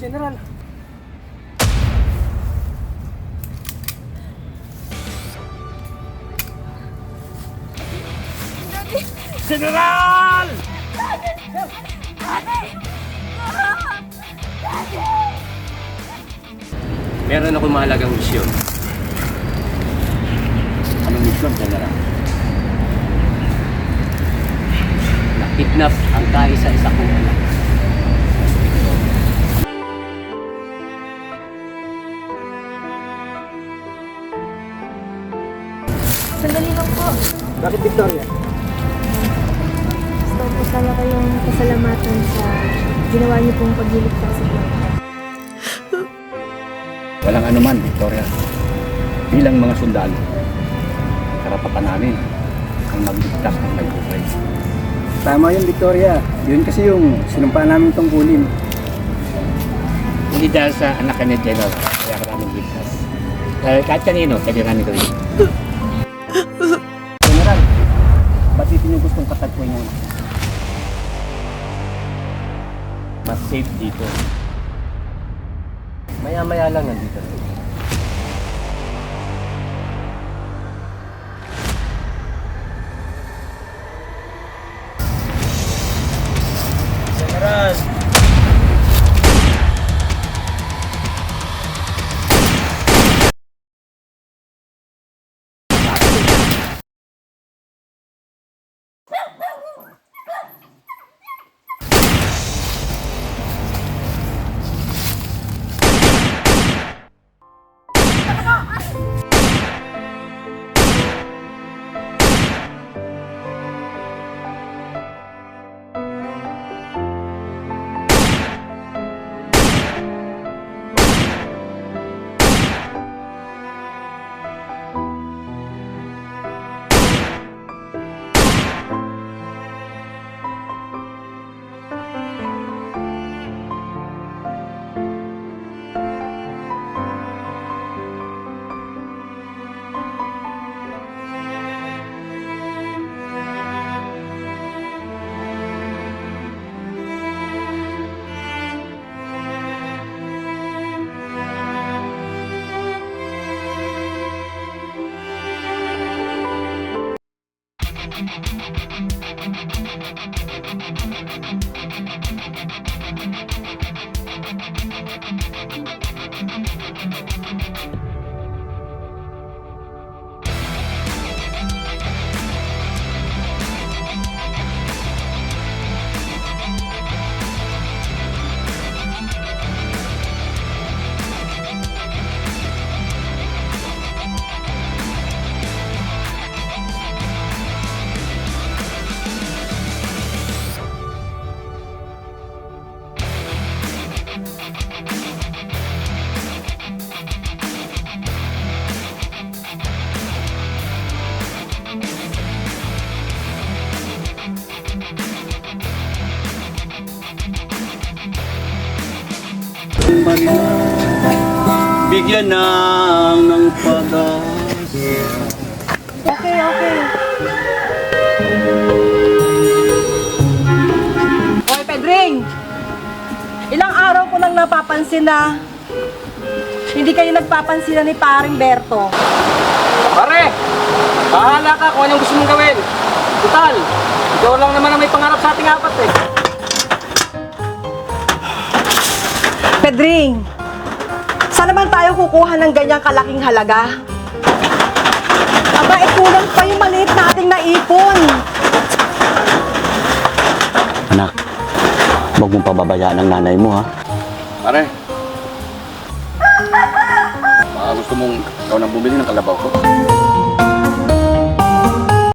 General. General! Meron akong mahalagang misyon. Anong misyon, General? Na-kidnap ang kaisa-isa kong anak. Sandali lang po. Bakit Victoria? Gusto ko po sana kayong pasalamatan sa ginawa niyo pong pagliligtas sa buhay. Walang anuman, Victoria. Bilang mga sundalo, karapatan namin ang magligtas ng may buhay. Tama yun, Victoria. Yun kasi yung sinumpa namin tungkulin. Hindi dahil sa anak ni General, kaya ka namin ligtas. Dahil kahit kanino, pwede namin gawin. General, ba't dito nyo gustong patagpuin yun? Mas safe dito. Maya-maya lang nandito na. General! Bigyan ng pag-asa. Okay. Hoy, Pedring! Ilang araw ko nang napapansin na hindi kayo nagpapansin ni paring Berto. Pare! Bahala ka kung anong gusto mong gawin. Total, ikaw lang naman ang may pangarap sa ating apat eh. Pedring! Saan naman tayo kukuha ng ganyang kalaking halaga? Aba, kulang pa yung maliit nating naipon. Anak, huwag mong pababayaan ang nanay mo, ha? Pare, baka gusto mong ikaw nang bumili ng kalabaw ko.